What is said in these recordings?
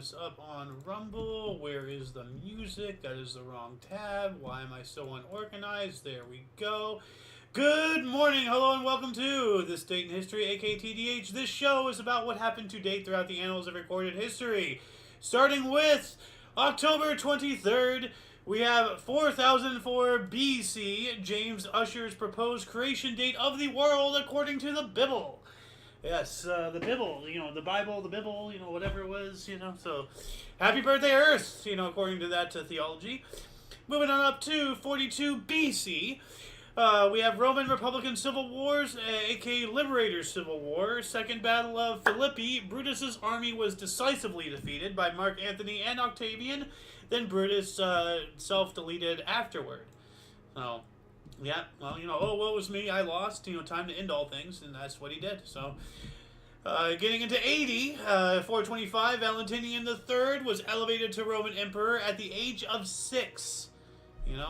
this up on Rumble. Where is the music? That is the wrong tab. Why am I so unorganized? There we go. Good morning, hello, and welcome to This Date in History, aka TDH. This show is about what happened to date throughout the annals of recorded history. Starting with October 23rd, we have 4004 BC, James Ussher's proposed creation date of the world according to the Bible. Yes, the Bible, the Bible, the Bible, whatever it was, so happy birthday, Earth, according to that theology. Moving on up to 42 BC, we have Roman Republican Civil Wars, aka Liberator Civil War. Second Battle of Philippi, Brutus's army was decisively defeated by Mark Antony and Octavian, then Brutus self-deleted afterward. So, yeah, well, oh, woe was me, I lost, time to end all things, and that's what he did. So, getting into 80, 425, Valentinian III was elevated to Roman Emperor at the age of 6.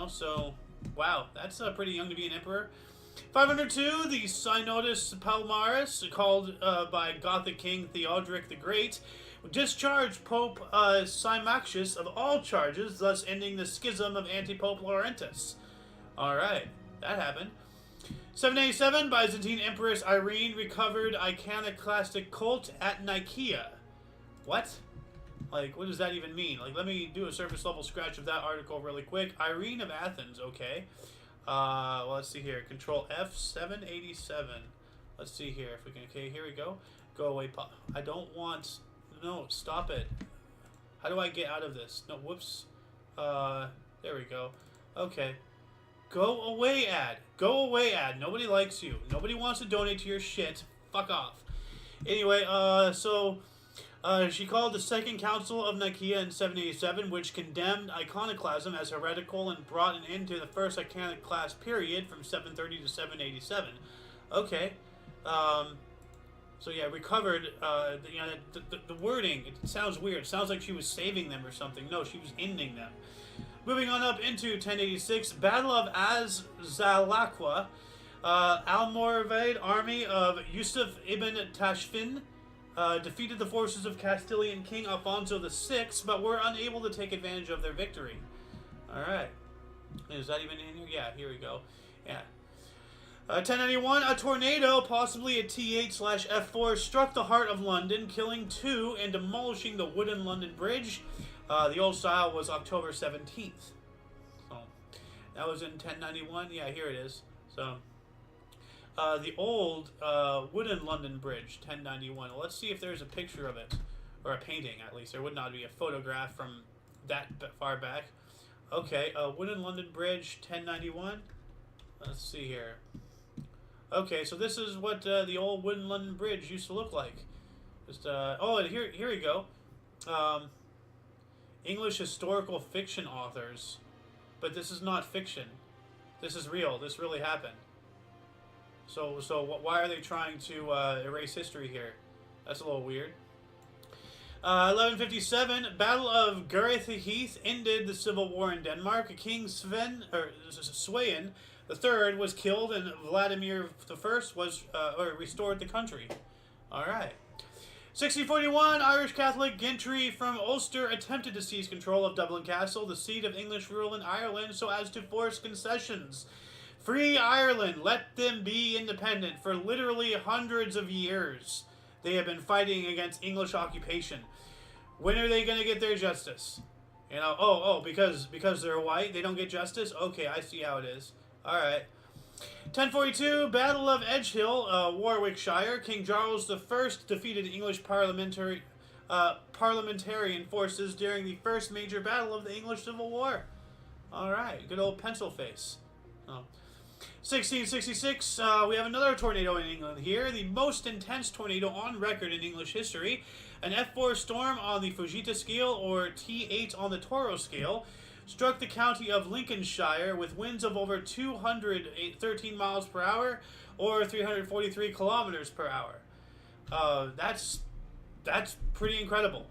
So, wow, that's pretty young to be an emperor. 502, the Synodus Palmaris, called by Gothic King Theodoric the Great, discharged Pope Symmachus of all charges, thus ending the schism of Antipope Laurentus. Alright, that happened. 787, Byzantine Empress Irene recovered iconoclastic cult at Nicaea. What? What does that even mean? Let me do a surface level scratch of that article really quick. Irene of Athens, okay. Well, let's see here. Control F, 787. Let's see here if we can, okay, here we go. Go away, I don't want, no, stop it. How do I get out of this? No, whoops. There we go. Okay. Go away, ad. Go away, ad. Nobody likes you. Nobody wants to donate to your shit. Fuck off. Anyway, she called the Second Council of Nicaea in 787, which condemned iconoclasm as heretical and brought an end to the first iconoclast period from 730 to 787. Okay. So yeah, recovered, the wording, it sounds weird. It sounds like she was saving them or something. No, she was ending them. Moving on up into 1086, Battle of Azalaqua, Almoravid army of Yusuf ibn Tashfin defeated the forces of Castilian King Alfonso VI, but were unable to take advantage of their victory. Alright. Is that even in here? Yeah, here we go. Yeah. 1091, a tornado, possibly a T8/F4, struck the heart of London, killing 2 and demolishing the Woden London Bridge. The old style was October 17th. So, that was in 1091. Yeah, here it is. So, the old Woden London Bridge, 1091. Well, let's see if there's a picture of it, or a painting at least. There would not be a photograph from that far back. Okay, Woden London Bridge, 1091. Let's see here. Okay, so this is what the old Woden London Bridge used to look like. Just oh, and here we go. English historical fiction authors, but this is not fiction. This is real. This really happened. So why are they trying to erase history here? That's a little weird. 1157, Battle of Gareth Heath ended the civil war in Denmark. King Sweyn III was killed, and Vladimir I was restored the country. All right. 1641, Irish Catholic gentry from Ulster attempted to seize control of Dublin Castle, the seat of English rule in Ireland, so as to force concessions. Free Ireland, let them be independent. For literally hundreds of years, they have been fighting against English occupation. When are they going to get their justice? Because they're white, they don't get justice? Okay, I see how it is. All right. 1042, Battle of Edgehill, Warwickshire. King Charles I defeated English parliamentarian forces during the first major battle of the English Civil War. All right, good old pencil face. Oh. 1666, we have another tornado in England here, the most intense tornado on record in English history. An F4 storm on the Fujita scale, or T8 on the Toro scale, struck the county of Lincolnshire with winds of over 213 miles per hour, or 343 kilometers per hour. That's pretty incredible.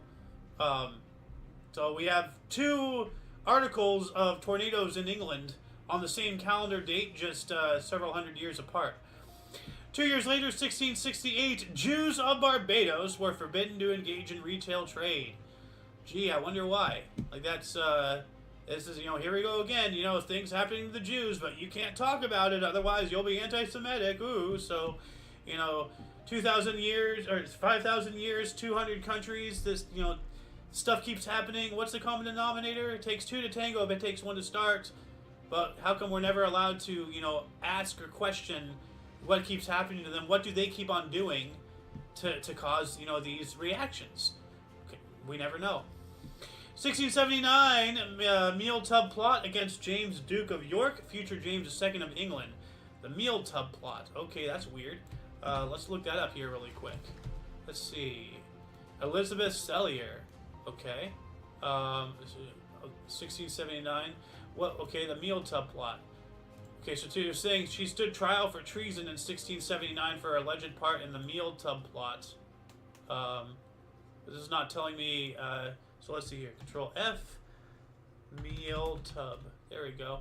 So we have 2 articles of tornadoes in England on the same calendar date, just several hundred years apart. 2 years later, 1668, Jews of Barbados were forbidden to engage in retail trade. Gee, I wonder why. Like, that's, this is, here we go again, things happening to the Jews, but you can't talk about it, otherwise you'll be anti-Semitic, ooh, so, 2,000 years, or 5,000 years, 200 countries, this, stuff keeps happening. What's the common denominator? It takes two to tango, but it takes one to start. But how come we're never allowed to, ask or question what keeps happening to them? What do they keep on doing to cause, these reactions? Okay, we never know. 1679, meal tub plot against James, Duke of York, future James II of England. The meal tub plot. Okay, that's weird. Let's look that up here really quick. Let's see. Elizabeth Cellier. Okay. 1679. What? Okay, the meal tub plot. Okay, so you're saying she stood trial for treason in 1679 for her alleged part in the meal tub plot. This is not telling me. So let's see here. Control F. Meal tub. There we go.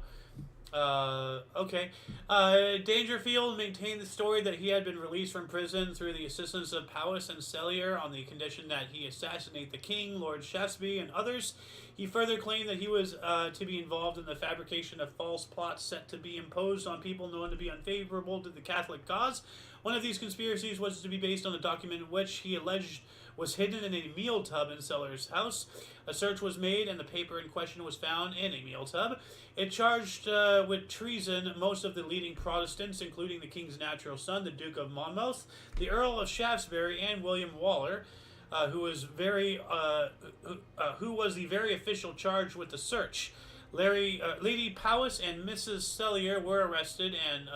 Okay. Dangerfield maintained the story that he had been released from prison through the assistance of Powys and Cellier on the condition that he assassinate the king, Lord Shaftesbury, and others. He further claimed that he was to be involved in the fabrication of false plots set to be imposed on people known to be unfavorable to the Catholic cause. One of these conspiracies was to be based on a document which he alleged was hidden in a meal tub in Sellers' house. A search was made, and the paper in question was found in a meal tub. It charged with treason most of the leading Protestants, including the king's natural son, the Duke of Monmouth, the Earl of Shaftesbury, and William Waller, who was the very official charged with the search. Lady Powys and Mrs. Cellier were arrested, and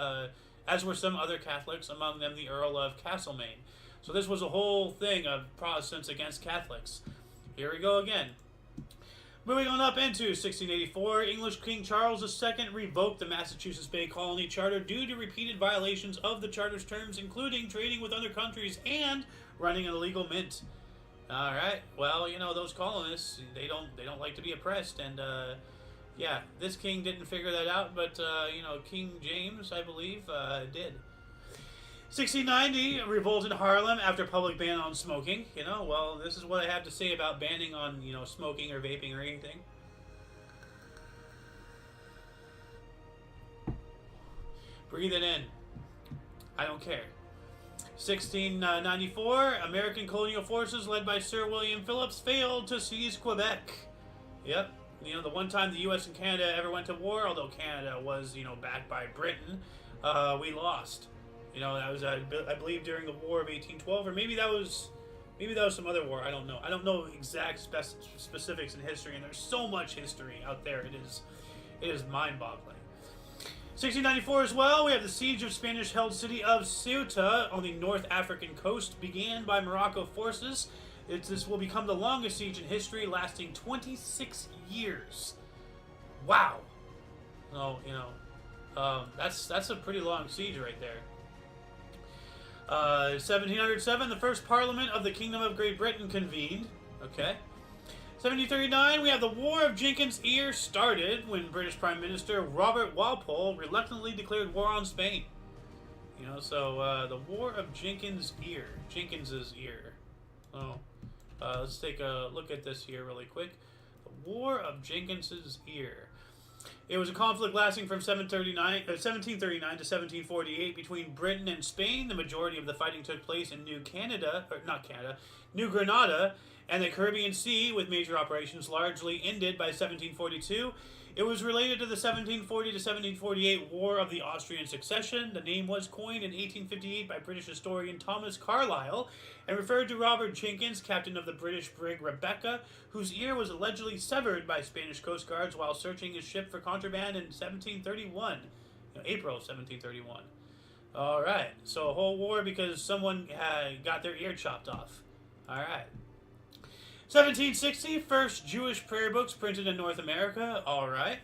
as were some other Catholics, among them the Earl of Castlemaine. So this was a whole thing of Protestants against Catholics. Here we go again. Moving on up into 1684, English King Charles II revoked the Massachusetts Bay Colony Charter due to repeated violations of the charter's terms, including trading with other countries and running an illegal mint. All right, well, those colonists, they don't like to be oppressed, and yeah, this king didn't figure that out, but King James, I believe, did. 1690, revolt in Harlem after public ban on smoking. Well, this is what I have to say about banning on, smoking or vaping or anything. Breathe it in. I don't care. 1694, American colonial forces led by Sir William Phillips failed to seize Quebec. Yep. The one time the U.S. and Canada ever went to war, although Canada was, backed by Britain, we lost. That was, I believe, during the War of 1812, or maybe that was some other war. I don't know. I don't know exact specifics in history, and there's so much history out there. It is mind-boggling. 1694 as well, we have the siege of Spanish-held city of Ceuta on the North African coast, began by Morocco forces. This will become the longest siege in history, lasting 26 years. Wow. So, that's a pretty long siege right there. 1707, the first Parliament of the Kingdom of Great Britain convened. Okay. 1739, we have the War of Jenkins' Ear started when British Prime Minister Robert Walpole reluctantly declared war on Spain. The War of Jenkins' Ear. Jenkins's ear. Oh. Let's take a look at this here really quick. The War of Jenkins's Ear. It was a conflict lasting from 1739 to 1748 between Britain and Spain. The majority of the fighting took place in New Granada and the Caribbean Sea, with major operations largely ended by 1742. It was related to the 1740 to 1748 War of the Austrian Succession. The name was coined in 1858 by British historian Thomas Carlyle and referred to Robert Jenkins, captain of the British brig Rebecca, whose ear was allegedly severed by Spanish coast guards while searching his ship for contraband in 1731, April 1731. All right, so a whole war because someone got their ear chopped off. All right. 1760, first Jewish prayer books printed in North America. All right.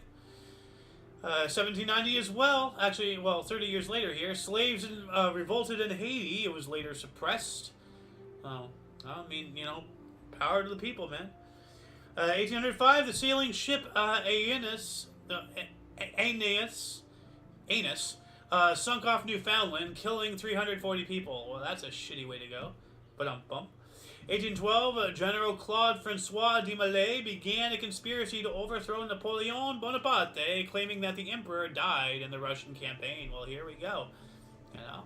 1790 as well. Actually, 30 years later here. Slaves revolted in Haiti. It was later suppressed. Oh, I mean, power to the people, man. 1805, the sailing ship Aeneas sunk off Newfoundland, killing 340 people. Well, that's a shitty way to go. But bump. 1812, General Claude Francois de Molay began a conspiracy to overthrow Napoleon Bonaparte, claiming that the emperor died in the Russian campaign. Well, here we go. You know.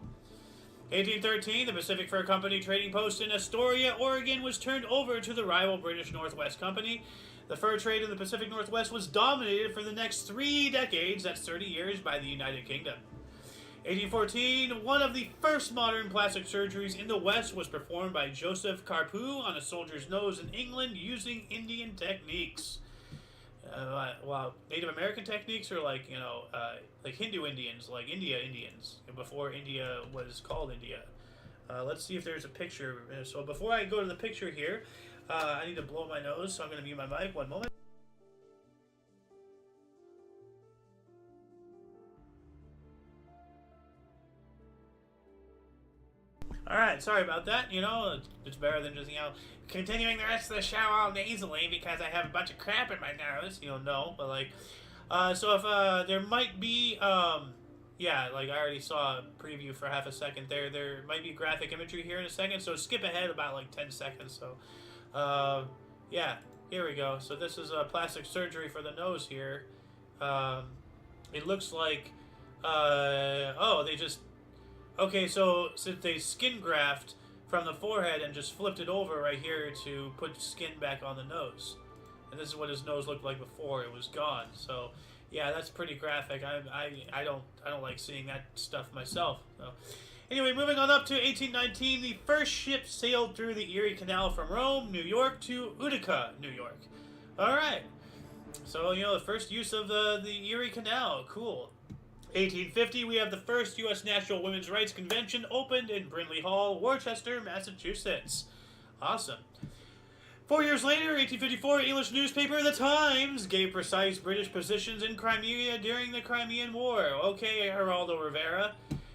1813, the Pacific Fur Company trading post in Astoria, Oregon, was turned over to the rival British Northwest Company. The fur trade in the Pacific Northwest was dominated for the next 3 decades, that's 30 years, by the United Kingdom. 1814, one of the first modern plastic surgeries in the West was performed by Joseph Carpeaux on a soldier's nose in England using Indian techniques. Well, Native American techniques, or like, you know, like Hindu Indians, like India Indians, before India was called India. Let's see if there's a picture. So before I go to the picture here, I need to blow my nose, so I'm going to mute my mic. One moment. Alright, sorry about that. You know, it's better than just, you know, continuing the rest of the show all nasally because I have a bunch of crap in my nose. You know, no, but like, so if, there might be, yeah, like I already saw a preview for half a second there. There might be graphic imagery here in a second, so skip ahead about like 10 seconds. So, yeah, here we go. So this is a plastic surgery for the nose here. It looks like, oh, they just, okay, so since they skin graft from the forehead and just flipped it over right here to put skin back on the nose. And this is what his nose looked like before it was gone. So, yeah, that's pretty graphic. I don't like seeing that stuff myself. So, anyway, moving on up to 1819, the first ship sailed through the Erie Canal from Rome, New York to Utica, New York. All right. So, you know, the first use of the Erie Canal. Cool. 1850, we have the first U.S. National Women's Rights Convention opened in Brindley Hall, Worcester, Massachusetts. Awesome. 4 years later, 1854, English newspaper The Times gave precise British positions in Crimea during the Crimean War. Okay, Geraldo Rivera.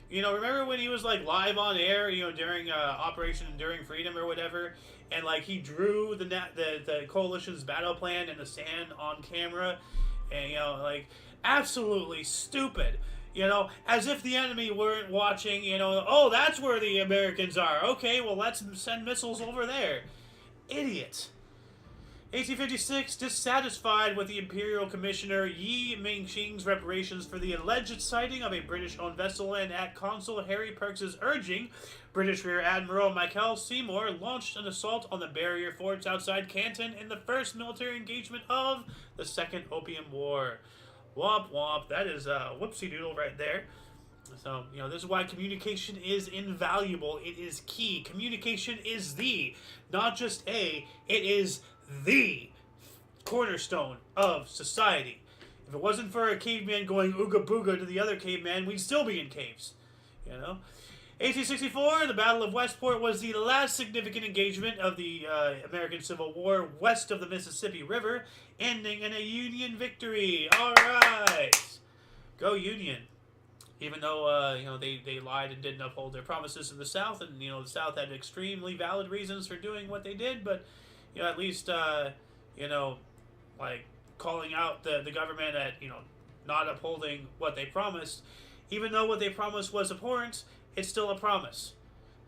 You know, remember when he was, like, live on air, you know, during Operation Enduring Freedom or whatever, and, like, he drew the coalition's battle plan in the sand on camera, and, you know, like, absolutely stupid. You know, as if the enemy weren't watching, you know, oh, that's where the Americans are. Okay, well, let's send missiles over there. Idiot. 1856, dissatisfied with the Imperial Commissioner Yi Mingxing's reparations for the alleged sighting of a British-owned vessel, and at Consul Harry Perks's urging, British Rear Admiral Michael Seymour launched an assault on the barrier forts outside Canton in the first military engagement of the Second Opium War. Womp womp, that is a whoopsie doodle right there. So, you know, this is why communication is invaluable. It is key. Communication is not just it is the cornerstone of society. If it wasn't for a caveman going ooga booga to the other caveman, we'd still be in caves. You know? 1864, the Battle of Westport was the last significant engagement of the American Civil War west of the Mississippi River, ending in a Union victory. All right, go Union. Even though you know, they lied and didn't uphold their promises in the South, and you know, the South had extremely valid reasons for doing what they did, but you know, at least you know, like calling out the government at, you know, not upholding what they promised, even though what they promised was abhorrent. It's still a promise.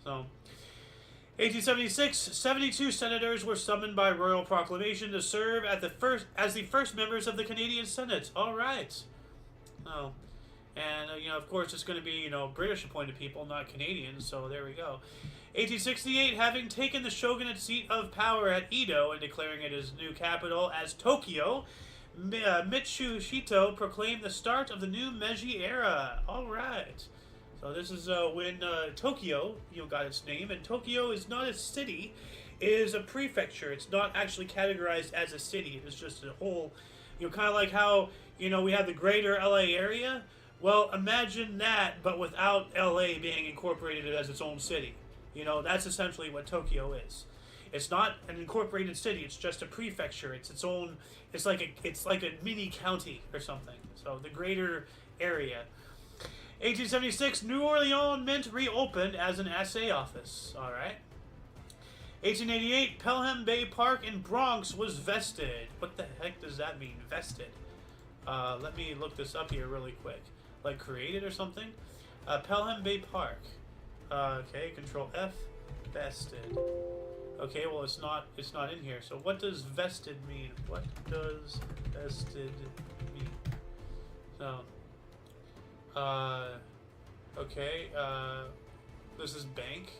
So, 1876, 72 senators were summoned by royal proclamation to serve as the first members of the Canadian Senate. All right. Oh, and you know, of course, it's going to be, you know, British appointed people, not Canadians. So there we go. 1868, having taken the shogunate seat of power at Edo and declaring it as new capital as Tokyo, Mitsuhito proclaimed the start of the new Meiji era. All right. So this is when Tokyo, you know, got its name, and Tokyo is not a city, it is a prefecture. It's not actually categorized as a city. It's just a whole, you know, kind of like how, you know, we have the greater LA area. Well, imagine that, but without LA being incorporated as its own city. You know, that's essentially what Tokyo is. It's not an incorporated city. It's just a prefecture. It's its own. It's like a mini county or something. So the greater area. 1876, New Orleans Mint reopened as an assay office. All right. 1888, Pelham Bay Park in Bronx was vested. What the heck does that mean, vested? Let me look this up here really quick. Like created or something? Pelham Bay Park. Okay, Control F. Vested. Okay, well it's not in here. So what does vested mean? What does vested mean? So okay, this is bank.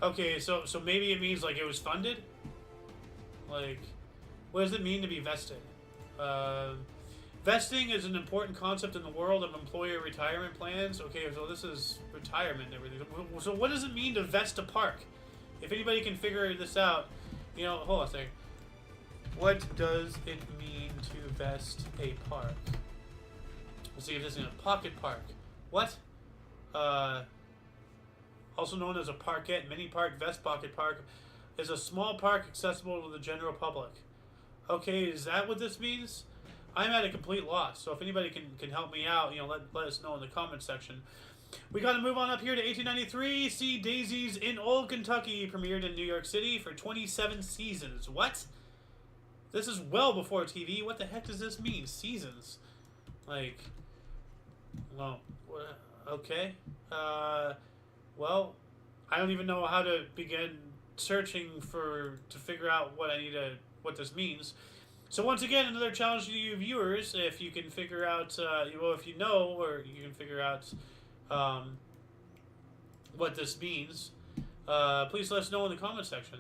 Okay, so maybe it means like it was funded? Like, what does it mean to be vested? Vesting is an important concept in the world of employer retirement plans. Okay, so this is retirement and everything. So what does it mean to vest a park? If anybody can figure this out, you know, hold on a second. What does it mean to vest a park? Let's see if this is a pocket park. What? Also known as a parkette, mini park, vest pocket park, is a small park accessible to the general public. Okay, is that what this means? I'm at a complete loss, so if anybody can help me out, you know, let us know in the comment section. We got to move on up here to 1893. See Daisies in Old Kentucky premiered in New York City for 27 seasons. What? This is well before TV. What the heck does this mean? Seasons? Like, well, okay. Well, I don't even know how to begin searching to figure out what this means. So once again, another challenge to you viewers. If you can figure out, well, if you know, or you can figure out what this means, please let us know in the comment section.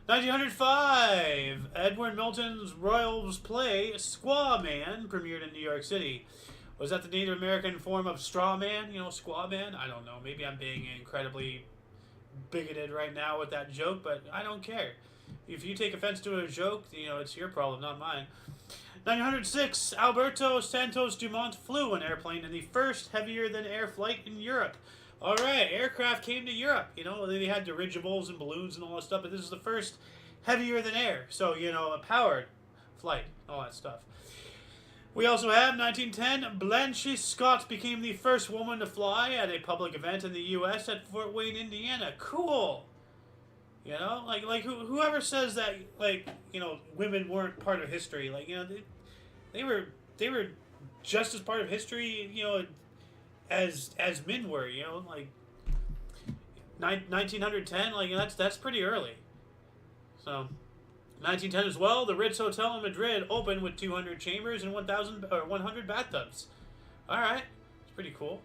1905, Edward Milton's Royals play Squaw Man premiered in New York City. Was that the Native American form of straw man? You know, squaw man? I don't know. Maybe I'm being incredibly bigoted right now with that joke, but I don't care. If you take offense to a joke, you know, it's your problem, not mine. 1906, Alberto Santos Dumont flew an airplane in the first heavier-than-air flight in Europe. All right, aircraft came to Europe. You know, they had dirigibles and balloons and all that stuff, but this is the first heavier-than-air. So, you know, a powered flight, all that stuff. We also have 1910, Blanche Scott became the first woman to fly at a public event in the U.S. at Fort Wayne, Indiana. Cool. You know, like whoever says that, like, you know, women weren't part of history, like, you know, they were just as part of history, you know, as men were, you know, like 1910, like, that's pretty early. So 1910 as well, the Ritz Hotel in Madrid opened with 200 chambers and 100 bathtubs. All right, it's pretty cool.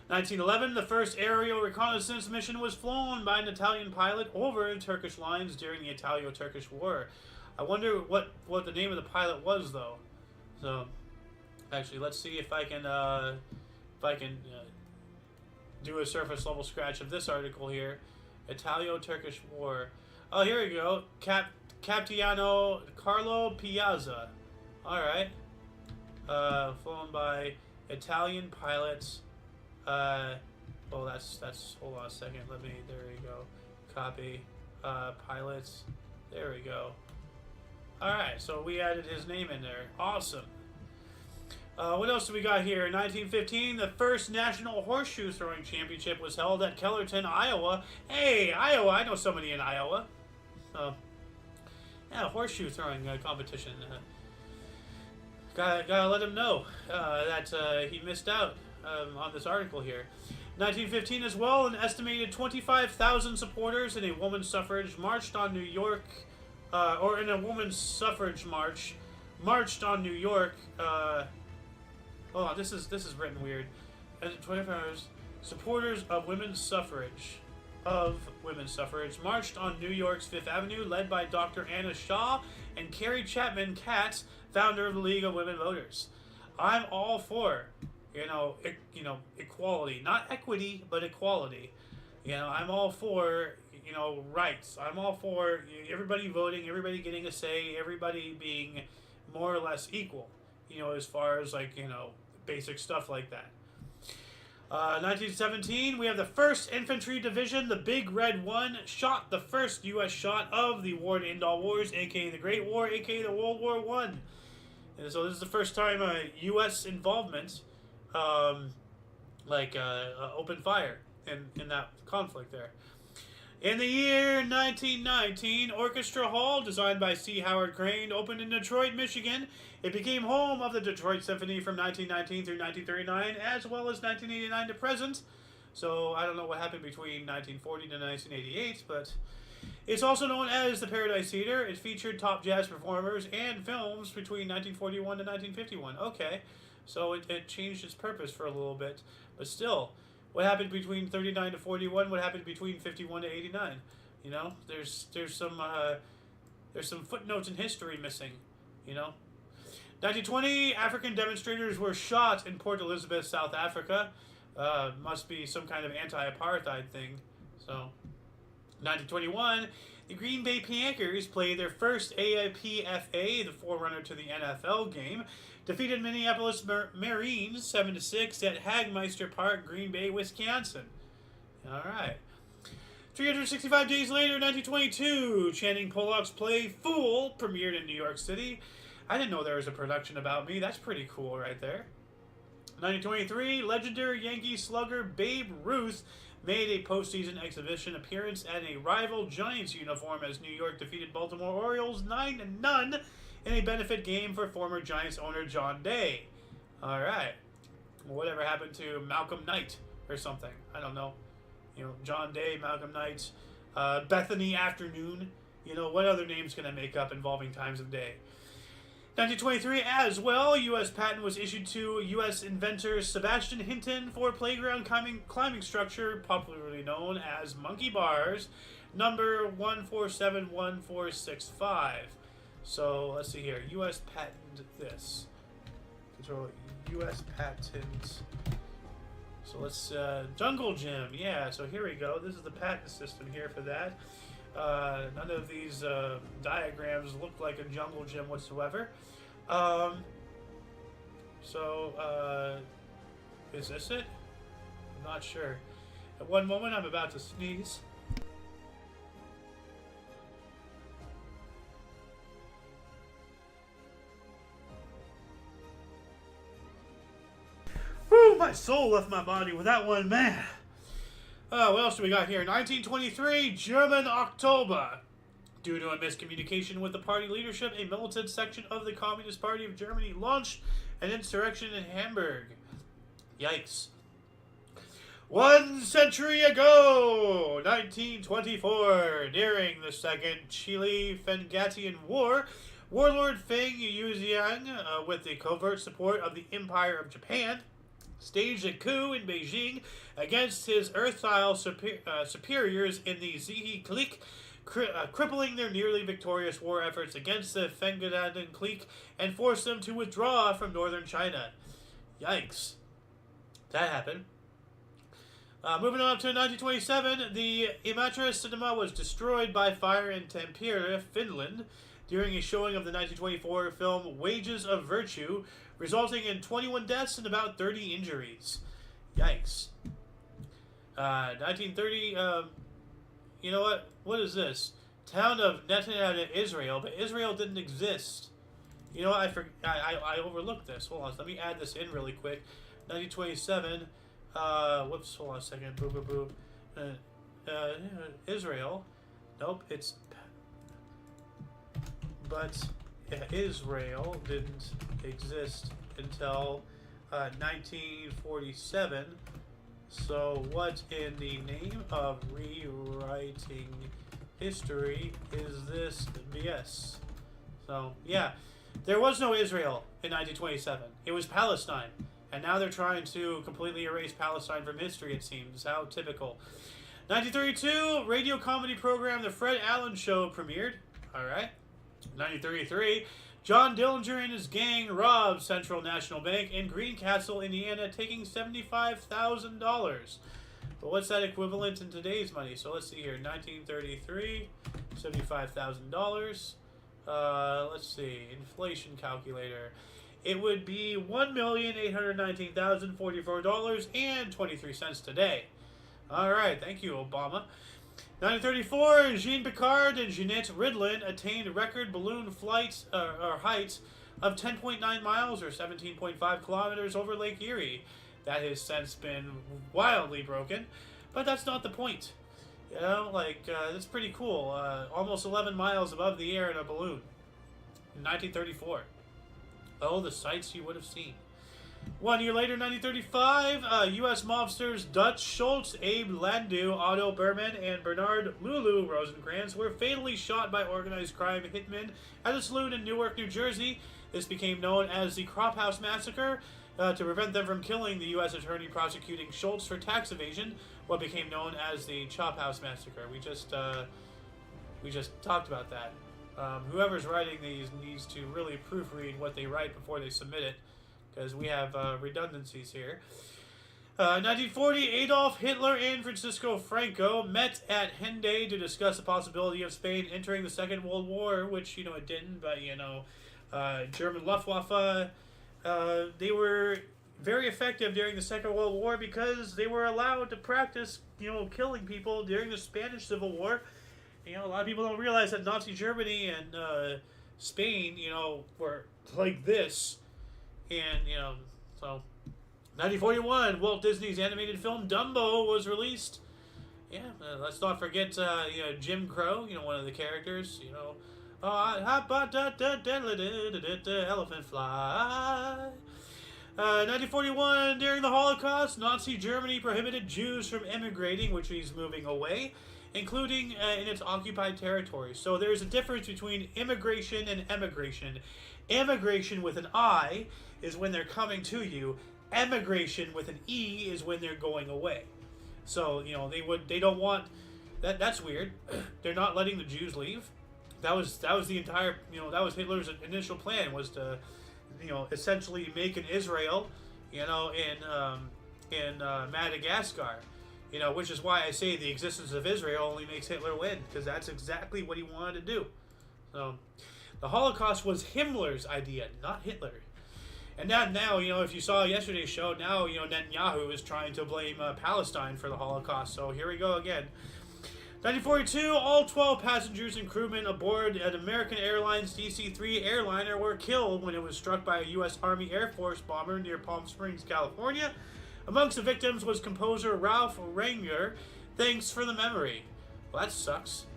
1911, the first aerial reconnaissance mission was flown by an Italian pilot over Turkish lines during the Italo-Turkish War. I wonder what the name of the pilot was, though. So, actually, let's see if I can do a surface level scratch of this article here. Italo-Turkish War. Oh, here we go. Capitano Carlo Piazza. All right. Flown by Italian pilots. Well, that's, hold on a second, there we go, copy, pilots, there we go. Alright, so we added his name in there, awesome. What else do we got here? In 1915, the first National Horseshoe Throwing Championship was held at Kellerton, Iowa. Hey, Iowa, I know somebody in Iowa. Yeah, horseshoe throwing competition. Gotta let him know that he missed out on this article here. 1915 as well, an estimated 25,000 supporters in a women's suffrage marched on New York, marched on New York. Hold on, this is written weird. 25 hours. Supporters of women's suffrage marched on New York's Fifth Avenue, led by Dr. Anna Shaw and Carrie Chapman Katz, founder of the League of Women Voters. I'm all for, you know, equality, not equity, but equality. You know, I'm all for, you know, rights. I'm all for everybody voting, everybody getting a say, everybody being more or less equal. You know, as far as, like, you know, basic stuff like that. 1917, we have the 1st Infantry Division, the Big Red One, shot the first U.S. shot of the War-to-End-All Wars, a.k.a. the Great War, a.k.a. the World War I. And so this is the first time U.S. involvement, open fire in that conflict there. In the year 1919, Orchestra Hall, designed by C. Howard Crane, opened in Detroit, Michigan. It became home of the Detroit Symphony from 1919 through 1939, as well as 1989 to present. So I don't know what happened between 1940 to 1988, but It's also known as the Paradise Theater. It featured top jazz performers and films between 1941 and 1951. Okay, so it changed its purpose for a little bit. But still, what happened between 39 to 41? What happened between 51 to 89? You know, there's some footnotes in history missing, you know. 1920, African demonstrators were shot in Port Elizabeth, South Africa. Must be some kind of anti-apartheid thing. So, 1921, the Green Bay Packers played their first APFA, the forerunner to the NFL game, defeated Minneapolis Marines 7-6 at Hagmeister Park, Green Bay, Wisconsin. All right. 365 days later, 1922, Channing Pollock's play Fool premiered in New York City. I didn't know there was a production about me. That's pretty cool right there. 1923, legendary Yankee slugger Babe Ruth made a postseason exhibition appearance at a rival Giants uniform as New York defeated Baltimore Orioles 9-0 in a benefit game for former Giants owner John Day. All right. Whatever happened to Malcolm Knight or something? I don't know. You know, John Day, Malcolm Knight, Bethany Afternoon. You know, what other names can I make up involving times of day? 1923 as well, U.S. patent was issued to U.S. inventor Sebastian Hinton for playground climbing structure popularly known as monkey bars, number 1471465. So, let's see here. U.S. patent this. Control U.S. patent. So let's, Jungle Gym. Yeah, so here we go. This is the patent system here for that. None of these diagrams look like a jungle gym whatsoever. Is this it? I'm not sure. At one moment, I'm about to sneeze. Whew, my soul left my body with that one, man. What else do we got here? 1923, German October. Due to a miscommunication with the party leadership, a militant section of the Communist Party of Germany launched an insurrection in Hamburg. Yikes. 1 century ago, 1924, during the Second Chile-Fengatian War, warlord Feng Yuxiang, with the covert support of the Empire of Japan, staged a coup in Beijing against his Earth-style superiors in the Zihi clique, crippling their nearly victorious war efforts against the Fengatian clique and forced them to withdraw from northern China. Yikes. That happened. Moving on to 1927, the Imatra cinema was destroyed by fire in Tampere, Finland, during a showing of the 1924 film Wages of Virtue, resulting in 21 deaths and about 30 injuries. Yikes. 1930, you know what? What is this? Town of Netanyahu, Israel, but Israel didn't exist. You know what? I overlooked this. Hold on, let me add this in really quick. 1927, whoops, hold on a second. Boo, boo, boo. Israel. Nope, it's... But Israel didn't exist until 1947. So what in the name of rewriting history is this BS? So, yeah. There was no Israel in 1927. It was Palestine. And now they're trying to completely erase Palestine from history, it seems. How typical. 1932, radio comedy program The Fred Allen Show premiered. Alright. 1933, John Dillinger and his gang robbed Central National Bank in Greencastle, Indiana, taking $75,000. But what's that equivalent in today's money? So let's see here. 1933, $75,000. Let's see. Inflation calculator. It would be $1,819,044.23 today. All right. Thank you, Obama. 1934, Jean Piccard and Jeanette Ridlin attained record balloon flights or heights of 10.9 miles or 17.5 kilometers over Lake Erie. That has since been wildly broken, but that's not the point. You know, like, that's pretty cool. Almost 11 miles above the air in a balloon. In 1934. Oh, the sights you would have seen. 1 year later, 1935, U.S. mobsters Dutch Schultz, Abe Landau, Otto Berman, and Bernard Lulu Rosenkrantz were fatally shot by organized crime hitmen at a saloon in Newark, New Jersey. This became known as the Crop House Massacre. To prevent them from killing the U.S. attorney prosecuting Schultz for tax evasion, what became known as the Chop House Massacre. We just talked about that. Whoever's writing these needs to really proofread what they write before they submit it, because we have redundancies here. 1940, Adolf Hitler and Francisco Franco met at Hendaye to discuss the possibility of Spain entering the Second World War, which, it didn't, but, German Luftwaffe, they were very effective during the Second World War because they were allowed to practice, killing people during the Spanish Civil War. A lot of people don't realize that Nazi Germany and Spain, were like this. And, so 1941, Walt Disney's animated film Dumbo was released. Yeah, let's not forget, Jim Crow, one of the characters, elephant fly. 1941, during the Holocaust, Nazi Germany prohibited Jews from emigrating, which means moving away, including in its occupied territories. So there's a difference between immigration and emigration. Immigration with an I is when they're coming to you. Emigration with an E is when they're going away. So, they don't want that. That's weird. They're not letting the Jews leave. That was the entire, that was Hitler's initial plan, was to, essentially make an Israel, in Madagascar. Which is why I say the existence of Israel only makes Hitler win, because that's exactly what he wanted to do. So, the Holocaust was Himmler's idea, not Hitler. And now, if you saw yesterday's show, now, Netanyahu is trying to blame Palestine for the Holocaust. So here we go again. 1942, all 12 passengers and crewmen aboard an American Airlines DC-3 airliner were killed when it was struck by a U.S. Army Air Force bomber near Palm Springs, California. Amongst the victims was composer Ralph Rangner. Thanks for the memory. Well, that sucks.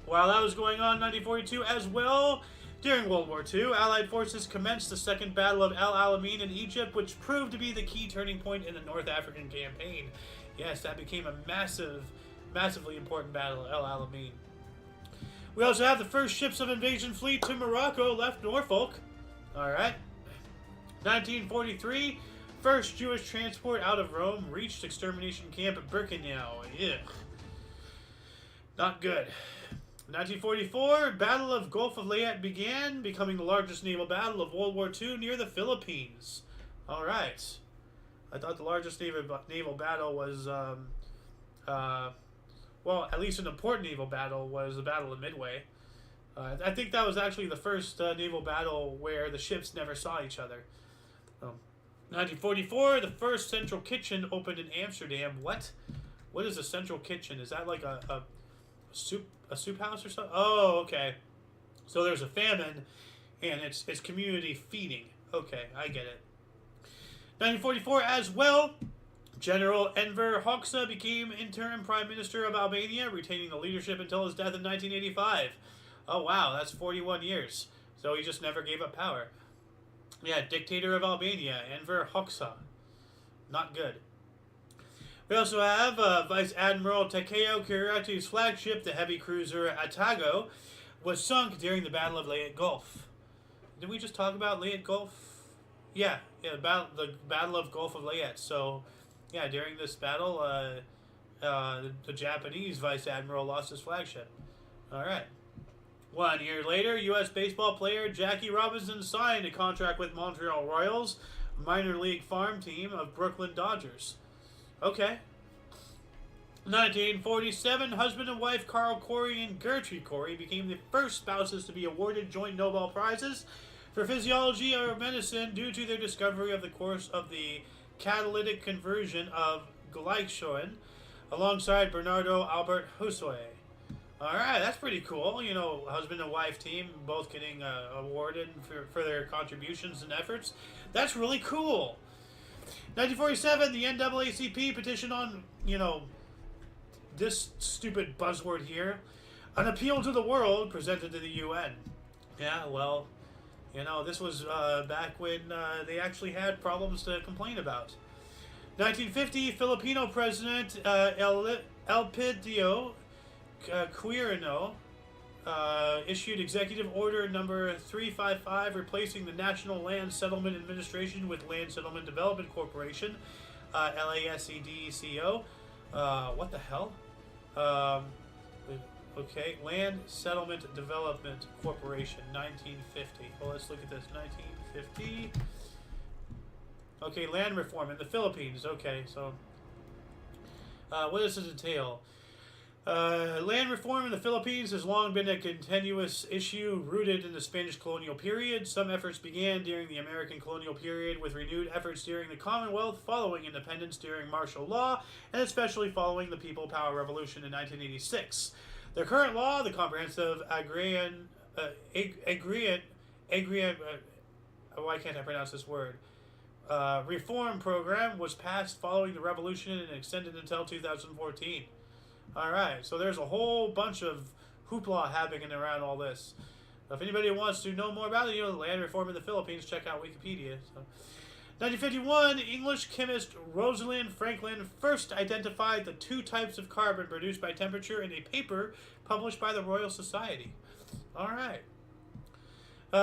While that was going on in 1942 as well, during World War II, Allied forces commenced the Second Battle of El Alamein in Egypt, which proved to be the key turning point in the North African campaign. Yes, that became a massively important battle, El Alamein. We also have the first ships of invasion fleet to Morocco left Norfolk. Alright. 1943, first Jewish transport out of Rome reached extermination camp at Birkenau. Ugh. Not good. 1944, Battle of Gulf of Leyte began, becoming the largest naval battle of World War II near the Philippines. Alright. I thought the largest naval battle was, well, at least an important naval battle was the Battle of Midway. I think that was actually the first naval battle where the ships never saw each other. 1944, the first central kitchen opened in Amsterdam. What? What is a central kitchen? Is that like a soup house or something? Oh, okay. So there's a famine, and it's community feeding. Okay, I get it. 1944 as well, General Enver Hoxha became interim Prime Minister of Albania, retaining the leadership until his death in 1985. Oh, wow, that's 41 years. So he just never gave up power. Yeah, dictator of Albania, Enver Hoxha. Not good. We also have Vice Admiral Takeo Kirati's flagship, the heavy cruiser Atago, was sunk during the Battle of Leyte Gulf. Did we just talk about Leyte Gulf? Yeah, the Battle of Gulf of Leyte. So, yeah, during this battle, the Japanese Vice Admiral lost his flagship. All right. 1 year later, U.S. baseball player Jackie Robinson signed a contract with Montreal Royals, minor league farm team of Brooklyn Dodgers. Okay. 1947, husband and wife Carl Corey and Gertrude Corey became the first spouses to be awarded joint Nobel Prizes for physiology or medicine due to their discovery of the course of the catalytic conversion of glycogen alongside Bernardo Albert Husserl. Alright, that's pretty cool. Husband and wife team both getting awarded for their contributions and efforts. That's really cool. 1947, the NAACP petition on, this stupid buzzword here, an appeal to the world presented to the UN. Yeah, well, You know, this was back when they actually had problems to complain about. 1950, Filipino President Elpidio Quirino issued Executive Order number 355 replacing the National Land Settlement Administration with Land Settlement Development Corporation, LASEDCO. What the hell? Okay, Land Settlement Development Corporation, 1950. Well, let's look at this. 1950. Okay, land reform in the Philippines. Okay, so what does this entail? Land reform in the Philippines has long been a continuous issue rooted in the Spanish colonial period. Some efforts began during the American colonial period, with renewed efforts during the Commonwealth following independence during martial law, and especially following the People Power Revolution in 1986. The current law, the Comprehensive Agrarian, why can't I pronounce this word? Reform program was passed following the revolution and extended until 2014. Alright, so there's a whole bunch of hoopla happening around all this. If anybody wants to know more about it, you know, the land reform in the Philippines, check out Wikipedia. So, 1951, English chemist Rosalind Franklin first identified the two types of carbon produced by temperature in a paper published by the Royal Society. Alright.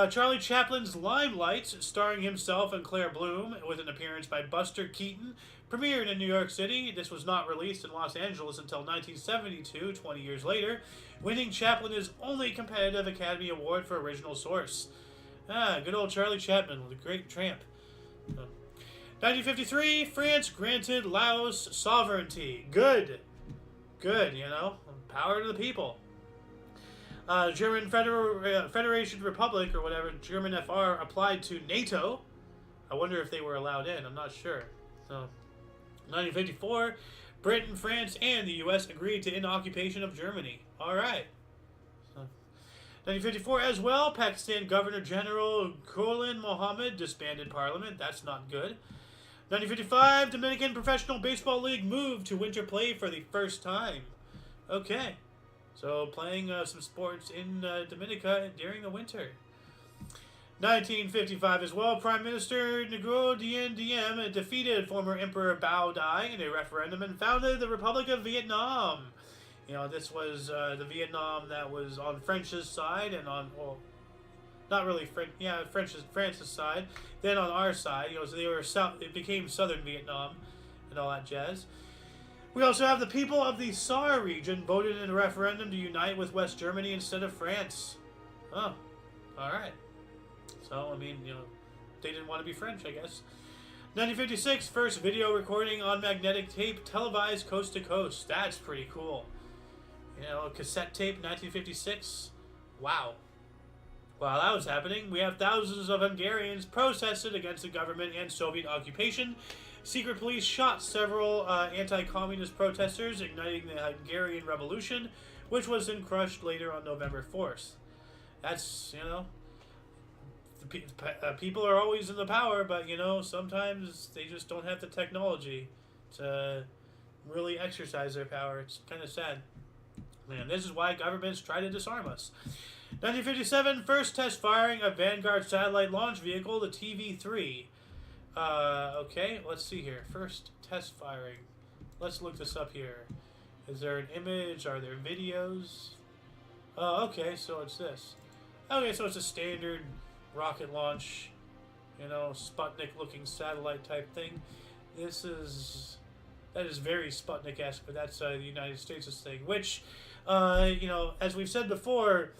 Charlie Chaplin's Limelight, starring himself and Claire Bloom, with an appearance by Buster Keaton, premiered in New York City. This was not released in Los Angeles until 1972, 20 years later, winning Chaplin his only competitive Academy Award for Original Source. Good old Charlie Chaplin, the great tramp. 1953, France granted Laos sovereignty. Good, you know, power to the people. German Federation Republic, or whatever, German FR, applied to NATO. I wonder if they were allowed in, I'm not sure. So, 1954, Britain, France, and the U.S. agreed to end occupation of Germany. Alright. So, 1954 as well, Pakistan Governor General Ghulam Mohammed disbanded Parliament. That's not good. 1955, Dominican Professional Baseball League moved to winter play for the first time. Okay. So, playing some sports in Dominica during the winter. 1955 as well, Prime Minister Ngo Dien Diem defeated former Emperor Bao Dai in a referendum and founded the Republic of Vietnam. You know, this was the Vietnam that was on French's side and on, well, not really French, yeah, France's side. Then on our side, you know, so they were it became Southern Vietnam and all that jazz. We also have the people of the Saar region voted in a referendum to unite with West Germany instead of France. Oh, all right. So, I mean, you know, they didn't want to be French, I guess. 1956, first video recording on magnetic tape, televised coast to coast. That's pretty cool. You know, cassette tape, 1956. Wow. While that was happening, we have thousands of Hungarians protested against the government and Soviet occupation. Secret police shot several anti-communist protesters, igniting the Hungarian Revolution, which was then crushed later on November 4th. That's, you know, people are always in the power, but, you know, sometimes they just don't have the technology to really exercise their power. It's kind of sad. Man, this is why governments try to disarm us. 1957, first test firing of Vanguard satellite launch vehicle, the TV-3. Okay, let's see here. First test firing. Let's look this up here. Is there an image? Are there videos? Okay, so it's this. Okay, so it's a standard rocket launch, you know, Sputnik-looking satellite type thing. That is very Sputnik-esque, but that's the United States' thing, which, you know, as we've said before,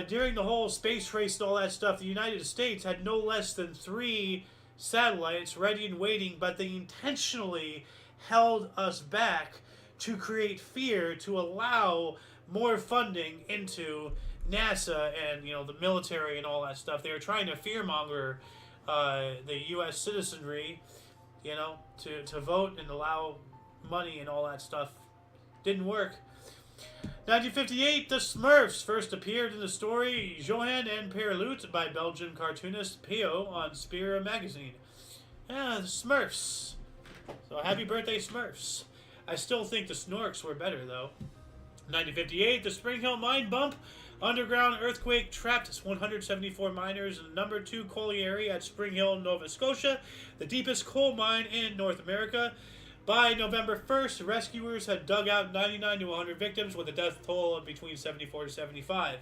during the whole space race and all that stuff, the United States had no less than 3 satellites ready and waiting, but they intentionally held us back to create fear, to allow more funding into NASA and, you know, the military and all that stuff. They were trying to fearmonger the U.S. citizenry, you know, to vote and allow money and all that stuff. Didn't work. 1958, the Smurfs first appeared in the story Johan en Perloot by Belgian cartoonist Pio on Spira magazine. Yeah, the Smurfs. So happy birthday, Smurfs. I still think the Snorks were better, though. 1958, the Spring Hill mine bump Underground earthquake trapped 174 miners in the number 2 colliery at Spring Hill, Nova Scotia, the deepest coal mine in North America. By November 1st, rescuers had dug out 99 to 100 victims with a death toll of between 74 to 75.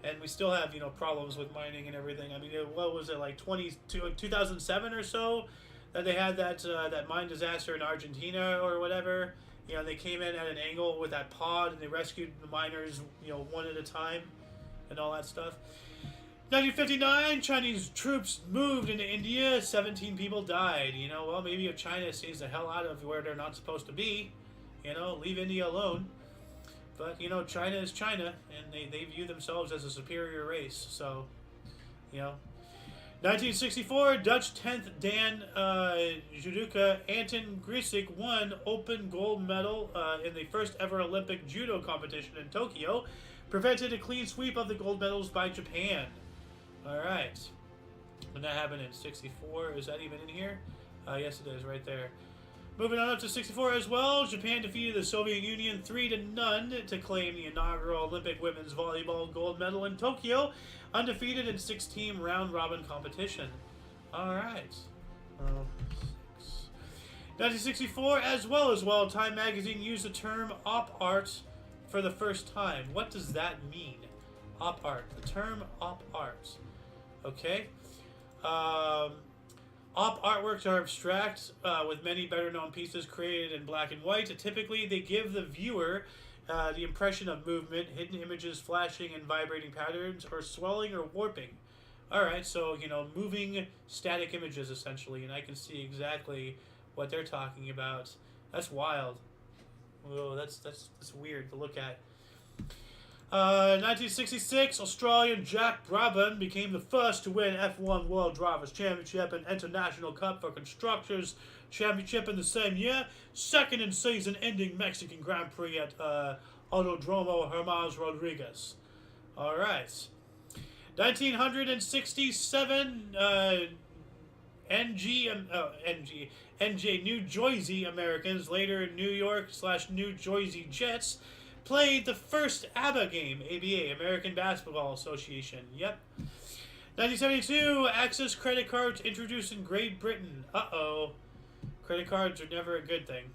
And we still have, problems with mining and everything. I mean, what was it, like 2007 or so that they had that mine disaster in Argentina or whatever? They came in at an angle with that pod and they rescued the miners, one at a time and all that stuff. 1959, Chinese troops moved into India. 17 people died. Well, maybe if China stays the hell out of where they're not supposed to be, leave India alone. But, China is China, and they view themselves as a superior race. So, 1964, Dutch 10th Dan judoka Anton Grisik won open gold medal in the first ever Olympic judo competition in Tokyo, prevented a clean sweep of the gold medals by Japan. All right. When that happened in 64, is that even in here? Yes, it is, right there. Moving on up to 64 as well, Japan defeated the Soviet Union 3-0 to claim the inaugural Olympic women's volleyball gold medal in Tokyo, undefeated in 6-team round-robin competition. All right. 1964 as well, Time magazine used the term op art for the first time. What does that mean? Op art. The term op art. Okay. Op artworks are abstract, with many better-known pieces created in black and white. Typically, they give the viewer the impression of movement, hidden images flashing in vibrating patterns, or swelling or warping. Alright, so, moving static images, essentially, and I can see exactly what they're talking about. That's wild. Whoa, that's weird to look at. 1966, Australian Jack Brabham became the first to win F1 World Drivers' Championship and International Cup for Constructors Championship in the same year. Second in season-ending Mexican Grand Prix at Autodromo Hermanos Rodriguez. All right. 1967, NJ New Jersey Americans, later New York/New Jersey Jets, played the first ABBA game, ABA, American Basketball Association. Yep. 1972, Access credit cards introduced in Great Britain. Uh-oh. Credit cards are never a good thing.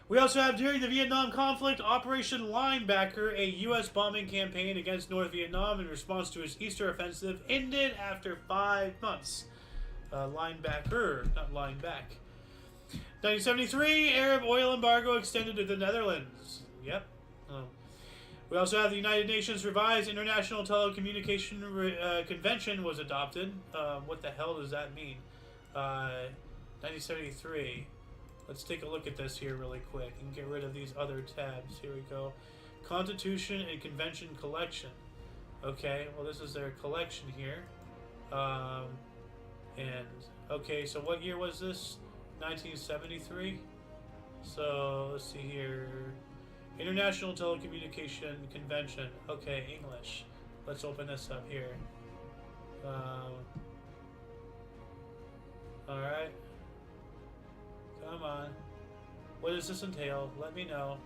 We also have, during the Vietnam conflict, Operation Linebacker, a U.S. bombing campaign against North Vietnam in response to its Easter offensive, ended after 5 months. Linebacker, not lineback. 1973, Arab oil embargo extended to the Netherlands. Yep. Oh. We also have the United Nations Revised International Telecommunication Convention was adopted. What the hell does that mean? 1973. Let's take a look at this here really quick and get rid of these other tabs. Here we go. Constitution and Convention Collection. Okay, well this is their collection here. Okay, so what year was this? 1973? So, let's see here. International Telecommunication Convention. Okay, English. Let's open this up here. Alright. Come on. What does this entail? Let me know.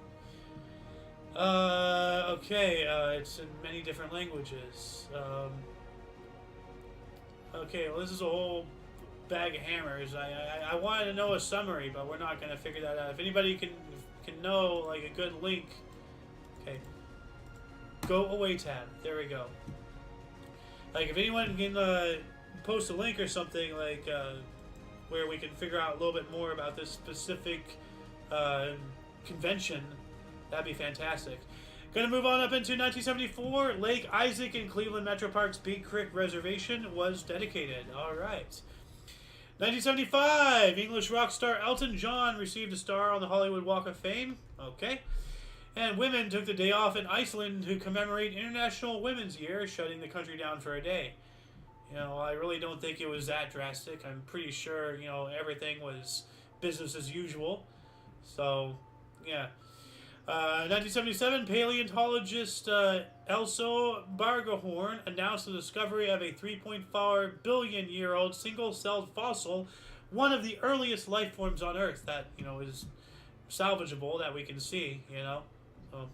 Okay, it's in many different languages. Okay, well this is a whole bag of hammers. I wanted to know a summary, but we're not going to figure that out. If anybody can know, like, a good link. Okay. Go away tab. There we go. Like, if anyone can post a link or something, like, where we can figure out a little bit more about this specific convention, that'd be fantastic. Gonna move on up into 1974. Lake Isaac in Cleveland Metro Park's Big Creek Reservation was dedicated. Alright. 1975, English rock star Elton John received a star on the Hollywood Walk of Fame. Okay. And women took the day off in Iceland to commemorate International Women's Year, shutting the country down for a day. I really don't think it was that drastic. I'm pretty sure, everything was business as usual. So, yeah. 1977, paleontologist Elso Bargehorn announced the discovery of a 3.4 billion year old single-celled fossil, one of the earliest life forms on Earth that, is salvageable, that we can see, So.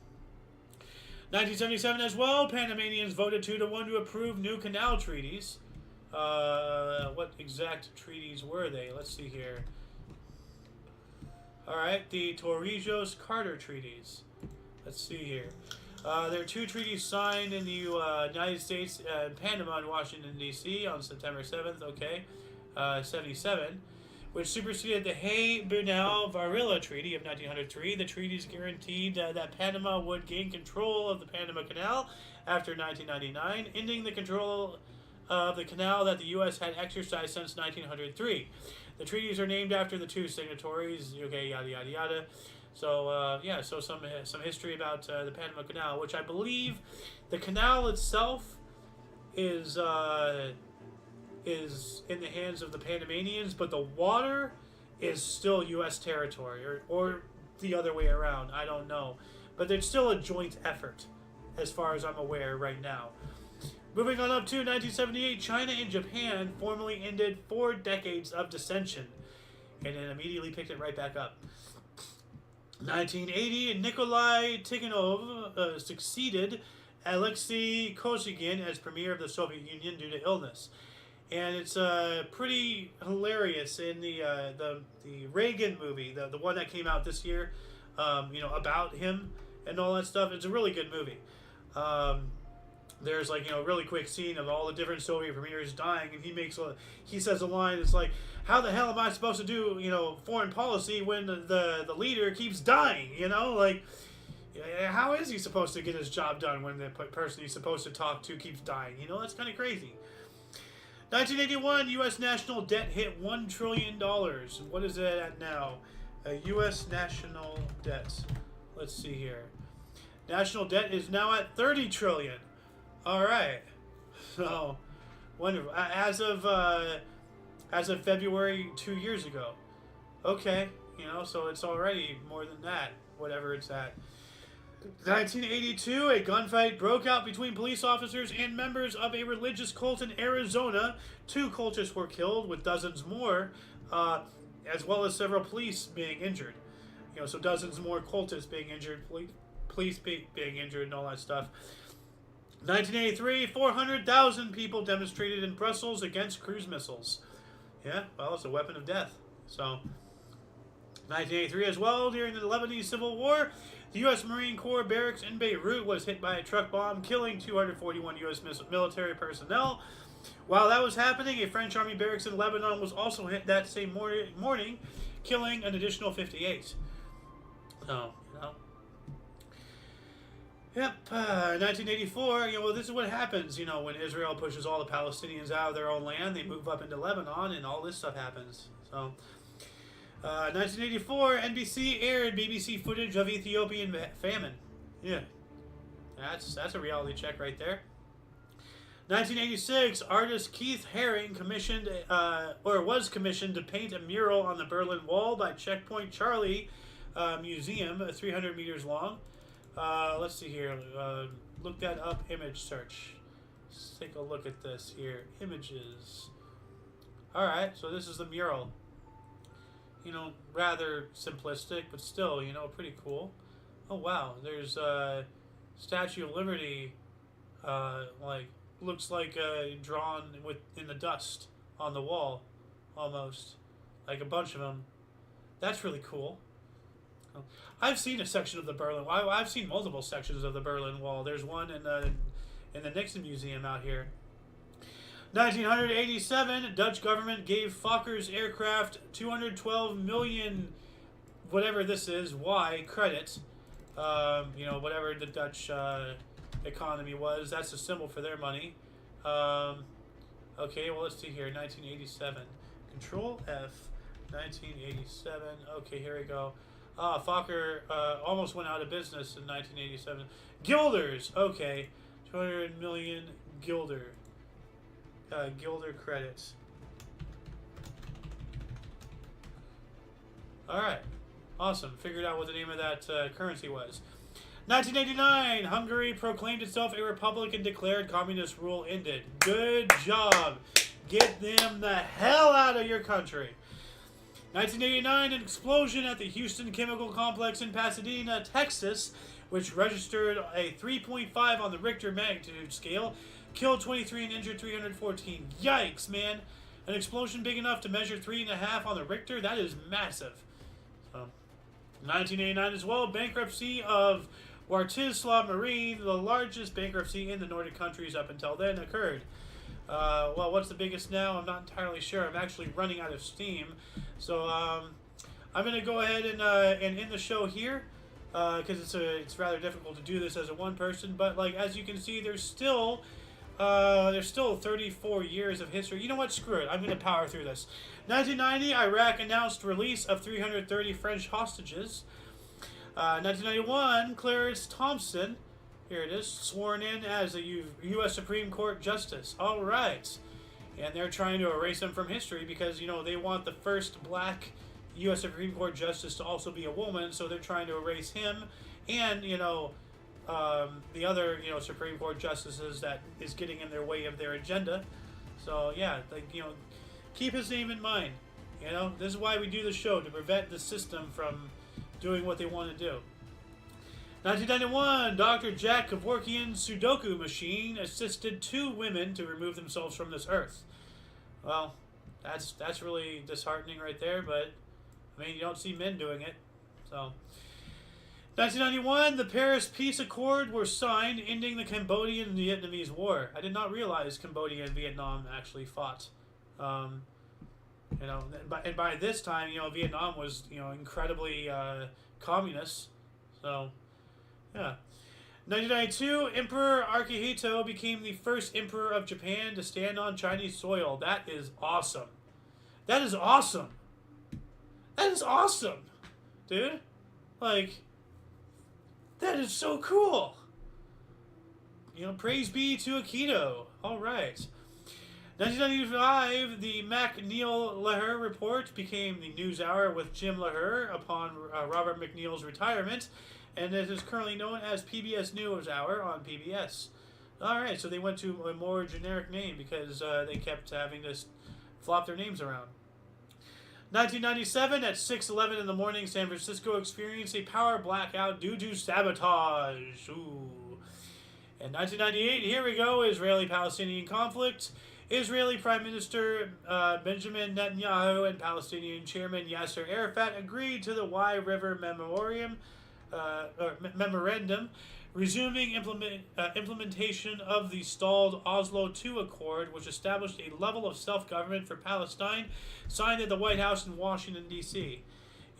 1977 as well, Panamanians voted 2-1 to approve new canal treaties. What exact treaties were they? Let's see here. Alright, the Torrijos-Carter treaties. Let's see here. There are 2 treaties signed in the United States and Panama and Washington, D.C. on September 7th, 77, which superseded the Hay-Bernal-Varilla Treaty of 1903. The treaties guaranteed that Panama would gain control of the Panama Canal after 1999, ending the control of the canal that the U.S. had exercised since 1903. The treaties are named after the 2 signatories, okay, yada, yada, yada. So, so some history about the Panama Canal, which I believe the canal itself is in the hands of the Panamanians, but the water is still U.S. territory, or the other way around. I don't know. But there's still a joint effort, as far as I'm aware right now. Moving on up to 1978, China and Japan formally ended 4 decades of dissension, and then immediately picked it right back up. 1980, Nikolai Tikhonov succeeded Alexei Kosygin as premier of the Soviet Union due to illness. And it's pretty hilarious in the Reagan movie, the one that came out this year, about him and all that stuff. It's a really good movie. There's a really quick scene of all the different Soviet premiers dying, and he says a line. It's like, how the hell am I supposed to do foreign policy when the leader keeps dying? How is he supposed to get his job done when the person he's supposed to talk to keeps dying? That's kind of crazy. 1981, U.S. national debt hit $1 trillion. What is it at now? U.S. national debt. Let's see here. National debt is now at $30 trillion. All right. So, wonderful. As of February 2 years ago. Okay. So it's already more than that. Whatever it's at. 1982, a gunfight broke out between police officers and members of a religious cult in Arizona. 2 cultists were killed, with dozens more, as well as several police being injured. So dozens more cultists being injured, police being injured, and all that stuff. 1983, 400,000 people demonstrated in Brussels against cruise missiles. Yeah, well, it's a weapon of death. So, 1983 as well, during the Lebanese Civil War, the U.S. Marine Corps barracks in Beirut was hit by a truck bomb, killing 241 U.S. military personnel. While that was happening, a French Army barracks in Lebanon was also hit that same morning, killing an additional 58. So, Yep, 1984, this is what happens, when Israel pushes all the Palestinians out of their own land, they move up into Lebanon, and all this stuff happens. So, 1984, NBC aired BBC footage of Ethiopian famine. Yeah, that's a reality check right there. 1986, artist Keith Haring was commissioned to paint a mural on the Berlin Wall by Checkpoint Charlie Museum, 300 meters long. Let's see here. Look that up. Image search. Let's take a look at this here. Images. Alright, so this is the mural. Rather simplistic, but still, pretty cool. Oh, wow. There's Statue of Liberty, looks like drawn in the dust on the wall, almost. Like a bunch of them. That's really cool. I've seen a section of the Berlin Wall. I've seen multiple sections of the Berlin Wall. There's one in the Nixon Museum out here. 1987, Dutch government gave Fokker's aircraft 212 million, whatever this is, credit. Whatever the Dutch economy was. That's the symbol for their money. Okay, well, let's see here. 1987. Control F. 1987. Okay, here we go. Fokker almost went out of business in 1987. Guilders. Okay. 200 million Gilder. Gilder credits. Alright. Awesome. Figured out what the name of that currency was. 1989. Hungary proclaimed itself a republic and declared communist rule ended. Good job. Get them the hell out of your country. 1989, an explosion at the Houston Chemical Complex in Pasadena, Texas, which registered a 3.5 on the Richter magnitude scale, killed 23 and injured 314. Yikes, man! An explosion big enough to measure 3.5 on the Richter? That is massive. So, 1989 as well, bankruptcy of Wartislav Marine, the largest bankruptcy in the Nordic countries up until then, occurred. Well, what's the biggest now? I'm not entirely sure. I'm actually running out of steam. So I'm going to go ahead and end the show here because it's rather difficult to do this as a one person. But like as you can see, there's still 34 years of history. You know what? Screw it. I'm going to power through this. 1990, Iraq announced release of 330 French hostages. 1991, Clarence Thompson, here it is, sworn in as a U.S. Supreme Court Justice. All right. And they're trying to erase him from history because, you know, they want the first black U.S. Supreme Court Justice to also be a woman, so they're trying to erase him and, you know, the other, you know, Supreme Court Justices that is getting in their way of their agenda. So, yeah, like, you know, keep his name in mind. You know, this is why we do the show, to prevent the system from doing what they want to do. 1991, Dr. Jack Kevorkian's Sudoku machine assisted 2 women to remove themselves from this earth. Well, that's really disheartening right there, but I mean, you don't see men doing it. So, 1991, the Paris Peace Accord were signed, ending the Cambodian-Vietnamese War. I did not realize Cambodia and Vietnam actually fought. You know, and by this time, you know, Vietnam was, you know, incredibly communist. So, yeah. 1992, Emperor Akihito became the first emperor of Japan to stand on Chinese soil. That is awesome. That is awesome. That is awesome, dude. Like, that is so cool. You know, praise be to Akito. All right. 1995, the McNeil-Lehrer Report became the NewsHour with Jim Lehrer upon Robert McNeil's retirement, and it is currently known as PBS NewsHour on PBS. Alright, so they went to a more generic name because they kept having to flop their names around. 1997, at 6:11 in the morning, San Francisco experienced a power blackout due to sabotage. Ooh. In 1998, here we go, Israeli-Palestinian conflict. Israeli Prime Minister Benjamin Netanyahu and Palestinian Chairman Yasser Arafat agreed to the Wye River Memorandum, resuming implementation of the stalled Oslo II Accord, which established a level of self-government for Palestine, signed at the White House in Washington, D.C.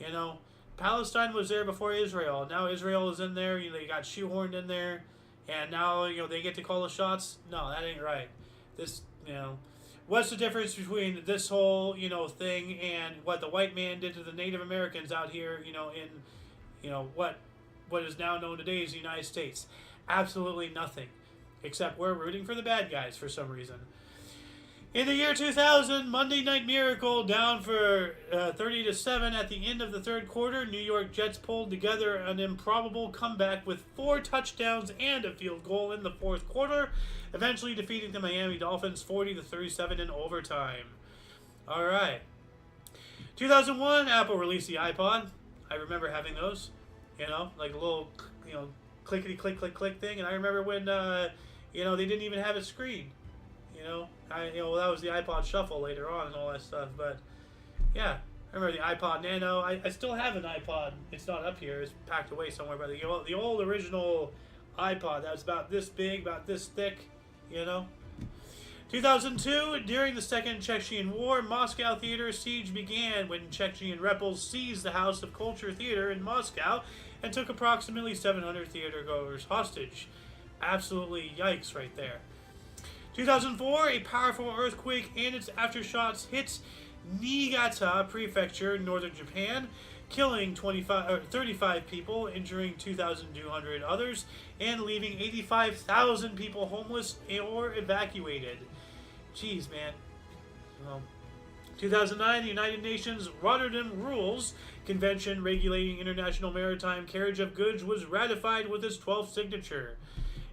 You know, Palestine was there before Israel. Now Israel is in there. You know, they got shoehorned in there, and now, you know, they get to call the shots. No, that ain't right. This, you know, what's the difference between this whole, you know, thing and what the white man did to the Native Americans out here, you know, in, you know, what is now known today as the United States? Absolutely nothing, except we're rooting for the bad guys for some reason. In the year 2000, Monday Night Miracle down for 30-7 at the end of the third quarter. New York Jets pulled together an improbable comeback with 4 touchdowns and a field goal in the fourth quarter, eventually defeating the Miami Dolphins 40-37 in overtime. All right. 2001, Apple released the iPod. I remember having those, you know, like a little, you know, clickety click click click thing. And I remember when, you know, they didn't even have a screen. You know, that was the iPod Shuffle later on and all that stuff. But yeah, I remember the iPod Nano. I still have an iPod. It's not up here. It's packed away somewhere. But the old original iPod that was about this big, about this thick. You know. 2002, during the Second Chechen War, Moscow theater siege began when Chechen rebels seized the House of Culture Theater in Moscow and took approximately 700 theatergoers hostage. Absolutely yikes right there. 2004, a powerful earthquake and its aftershocks hit Niigata Prefecture, northern Japan, killing 35 people, injuring 2,200 others, and leaving 85,000 people homeless or evacuated. Jeez, man. 2009, the United Nations Rotterdam Rules Convention regulating international maritime carriage of goods was ratified with its 12th signature.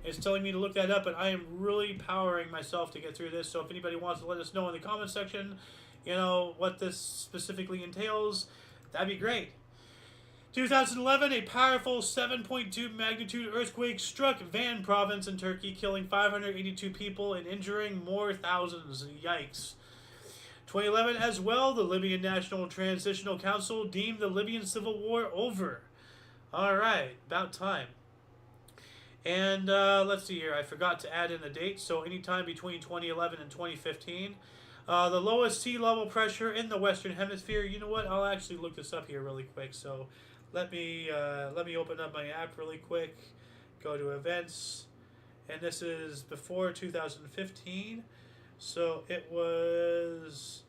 It's telling me to look that up, but I am really powering myself to get through this. So if anybody wants to let us know in the comment section, you know, what this specifically entails, that'd be great. 2011, a powerful 7.2 magnitude earthquake struck Van province in Turkey, killing 582 people and injuring more thousands. Yikes. 2011 as well, the Libyan National Transitional Council deemed the Libyan civil war over. Alright, about time. And let's see here, I forgot to add in the date, so anytime between 2011 and 2015. The lowest sea level pressure in the Western Hemisphere. You know what, I'll actually look this up here really quick, so let me open up my app really quick, go to events, and this is before 2015. So it was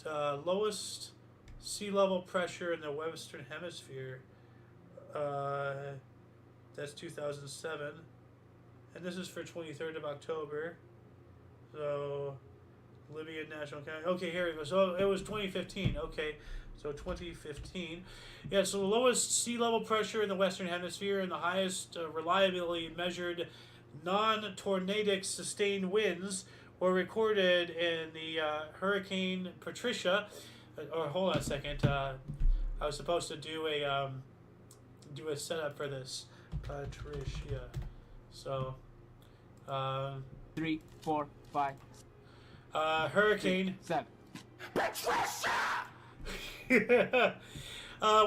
lowest sea level pressure in the Western Hemisphere. That's 2007, and this is for 23rd of October. So Libyan National Council. Okay, here we go. So it was 2015. Okay, so 2015. Yeah, so the lowest sea level pressure in the Western Hemisphere and the highest reliably measured non-tornadic sustained winds were recorded in the Hurricane Patricia. Or hold on a second. I was supposed to do a setup for this. Patricia. So 3, 4, 5. Hurricane 7. Patricia!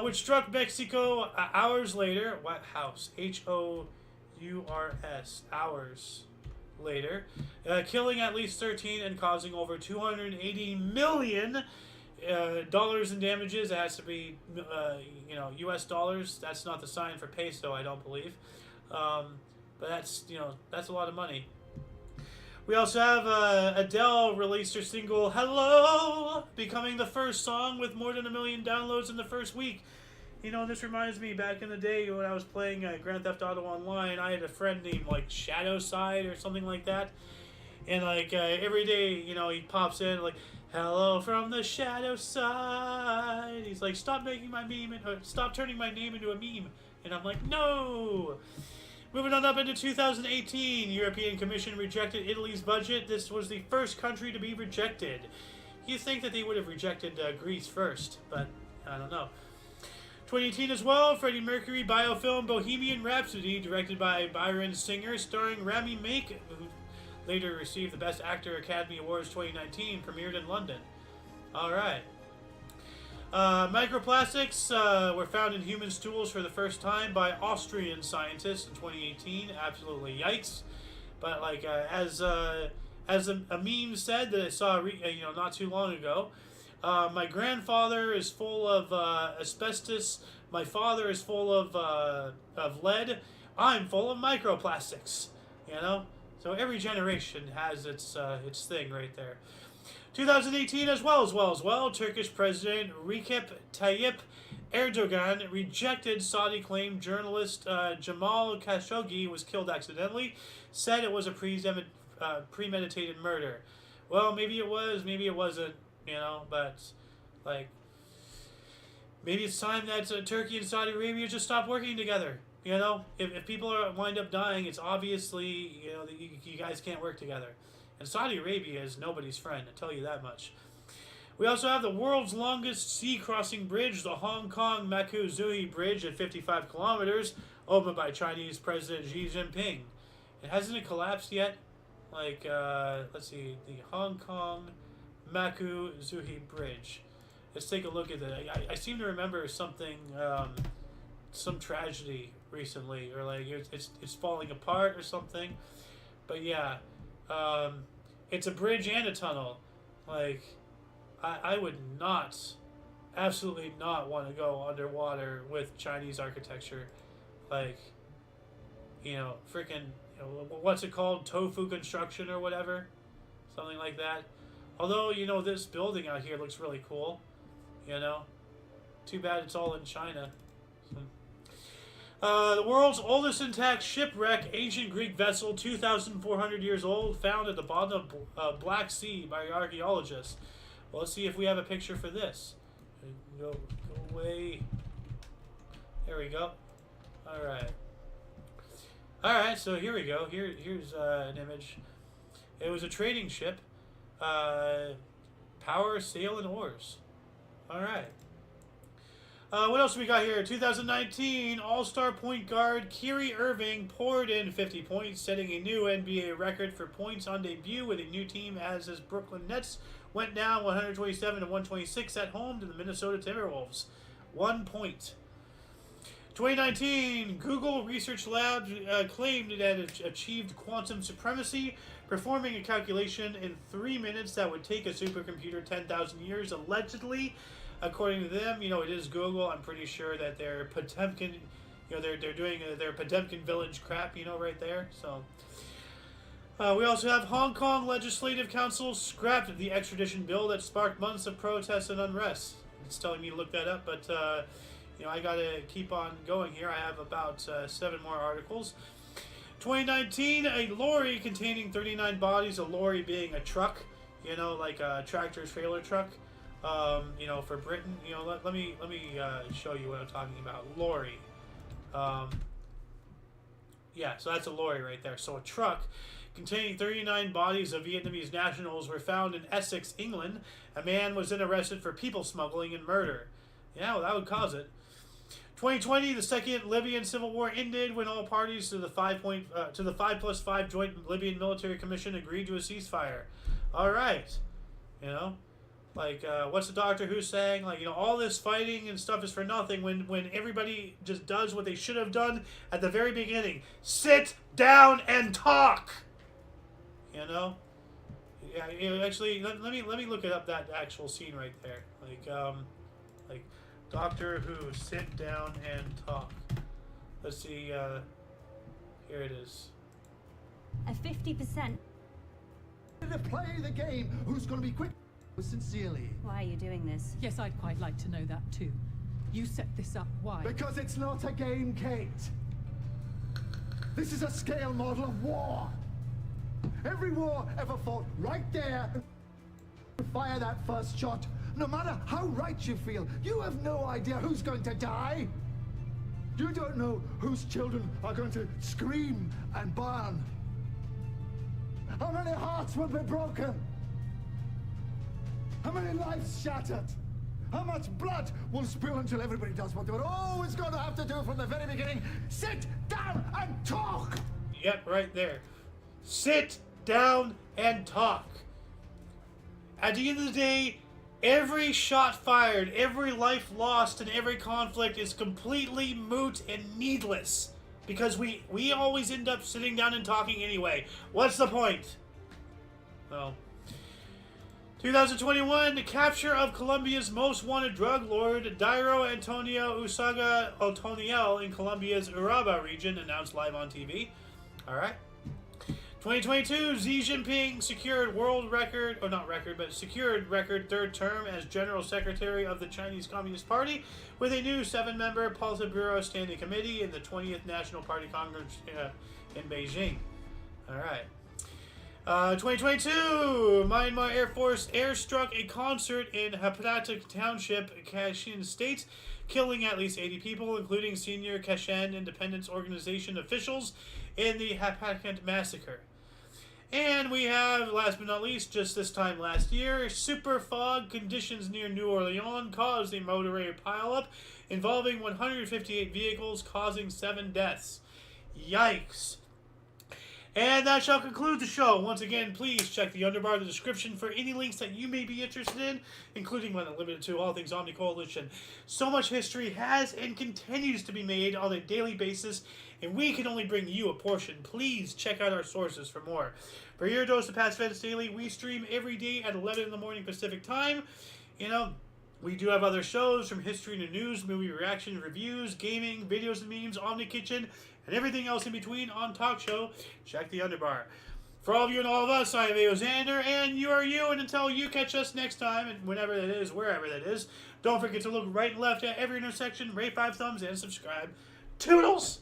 Which struck Mexico hours later. What house? Hours. Hours later. Killing at least 13 and causing over $280 million dollars in damages. It has to be, U.S. dollars. That's not the sign for peso, I don't believe. But that's a lot of money. We also have Adele released her single "Hello," becoming the first song with more than 1 million downloads in the first week. This reminds me back in the day when I was playing Grand Theft Auto Online. I had a friend named Shadow Side or something like that, and every day, he pops in "Hello from the shadow side." He's like, "Stop making my meme or stop turning my name into a meme," and I'm like, "No." Moving on up into 2018, European Commission rejected Italy's budget. This was the first country to be rejected. You'd think that they would have rejected Greece first, but I don't know. 2018 as well, Freddie Mercury biofilm Bohemian Rhapsody, directed by Byron Singer, starring Rami Malek, who later received the Best Actor Academy Awards 2019, premiered in London. Alright. Microplastics were found in human stools for the first time by Austrian scientists in 2018. Absolutely yikes. But as a meme said that I saw not too long ago, my grandfather is full of asbestos. My father is full of lead. I'm full of microplastics. So every generation has its thing right there. 2018 as well, Turkish President Recep Tayyip Erdogan rejected Saudi claim journalist Jamal Khashoggi was killed accidentally, said it was a premeditated murder. Well, maybe it was, maybe it wasn't, but maybe it's time that Turkey and Saudi Arabia just stop working together. If people wind up dying, it's obviously, that you guys can't work together. And Saudi Arabia is nobody's friend, I tell you that much. We also have the world's longest sea-crossing bridge, the Hong Kong-Maku-Zhuhai Bridge at 55 kilometers, opened by Chinese President Xi Jinping. And hasn't it collapsed yet? Let's see, the Hong Kong-Maku-Zhuhai Bridge. Let's take a look at that. I seem to remember something, some tragedy recently, or it's falling apart or something. But yeah. It's a bridge and a tunnel. I would absolutely not want to go underwater with Chinese architecture. Freaking, what's it called? Tofu construction or whatever? Something like that. Although, this building out here looks really cool. Too bad it's all in China. The world's oldest intact shipwreck, ancient Greek vessel, 2,400 years old, found at the bottom of Black Sea by archaeologists. Well, let's see if we have a picture for this. Go away. There we go. Alright, so here we go. Here's an image. It was a trading ship. Power, sail, and oars. Alright. What else we got here? 2019 All-Star point guard Kyrie Irving poured in 50 points, setting a new NBA record for points on debut with a new team as his Brooklyn Nets went down 127 to 126 at home to the Minnesota Timberwolves. 1 point. 2019 Google Research Lab claimed it had achieved quantum supremacy, performing a calculation in 3 minutes that would take a supercomputer 10,000 years, allegedly. According to them, it is Google. I'm pretty sure that they're Potemkin, they're doing their Potemkin village crap, right there. So we also have Hong Kong Legislative Council scrapped the extradition bill that sparked months of protests and unrest. It's telling me to look that up, but I gotta keep on going here. I have about 7 more articles. 2019, a lorry containing 39 bodies. A lorry being a truck, like a tractor trailer truck. For Britain, let me show you what I'm talking about. Lorry. Yeah, so that's a lorry right there. So a truck containing 39 bodies of Vietnamese nationals were found in Essex, England. A man was then arrested for people smuggling and murder. Yeah, well, that would cause it. 2020, the second Libyan civil war ended when all parties to the 5+5 joint Libyan military commission agreed to a ceasefire. All right, what's the Doctor Who saying? All this fighting and stuff is for nothing when everybody just does what they should have done at the very beginning. Sit down and talk. Yeah. Actually, let me look it up, that actual scene right there. Doctor Who, sit down and talk. Let's see. Here it is. A 50%. To play the game. Who's going to be quick? Sincerely. Why are you doing this? Yes, I'd quite like to know that too. You set this up, why? Because it's not a game, Kate. This is a scale model of war. Every war ever fought right there. Fire that first shot. No matter how right you feel, you have no idea who's going to die. You don't know whose children are going to scream and burn. How many hearts will be broken? How many lives shattered? How much blood will spill until everybody does what they were always going to have to do from the very beginning? Sit down and talk! Yep, right there. Sit down and talk. At the end of the day, every shot fired, every life lost, and every conflict is completely moot and needless. Because we always end up sitting down and talking anyway. What's the point? Well... 2021, the capture of Colombia's most wanted drug lord, Dairo Antonio Usaga Otoniel, in Colombia's Uraba region, announced live on TV. Alright. 2022, Xi Jinping secured secured record third term as General Secretary of the Chinese Communist Party with a new 7-member Politburo Standing Committee in the 20th National Party Congress in Beijing. Alright. 2022, Myanmar Air Force airstruck a concert in Hapata Township, Kachin State, killing at least 80 people, including senior Kachin Independence Organization officials, in the Hapata massacre. And we have, last but not least, just this time last year, super fog conditions near New Orleans caused a motorway pileup involving 158 vehicles, causing 7 deaths. Yikes. And that shall conclude the show. Once again, please check the underbar of the description for any links that you may be interested in, including but not limited to all things Omni Coalition. So much history has and continues to be made on a daily basis, and we can only bring you a portion. Please check out our sources for more. For your dose of past events daily, we stream every day at 11 in the morning Pacific time. We do have other shows from history to news, movie reaction, reviews, gaming, videos and memes, Omni Kitchen, and everything else in between on Talk Show. Check the underbar. For all of you and all of us, I am Xander, and you are you, and until you catch us next time, and whenever that is, wherever that is, don't forget to look right and left at every intersection, rate 5 thumbs, and subscribe. Toodles!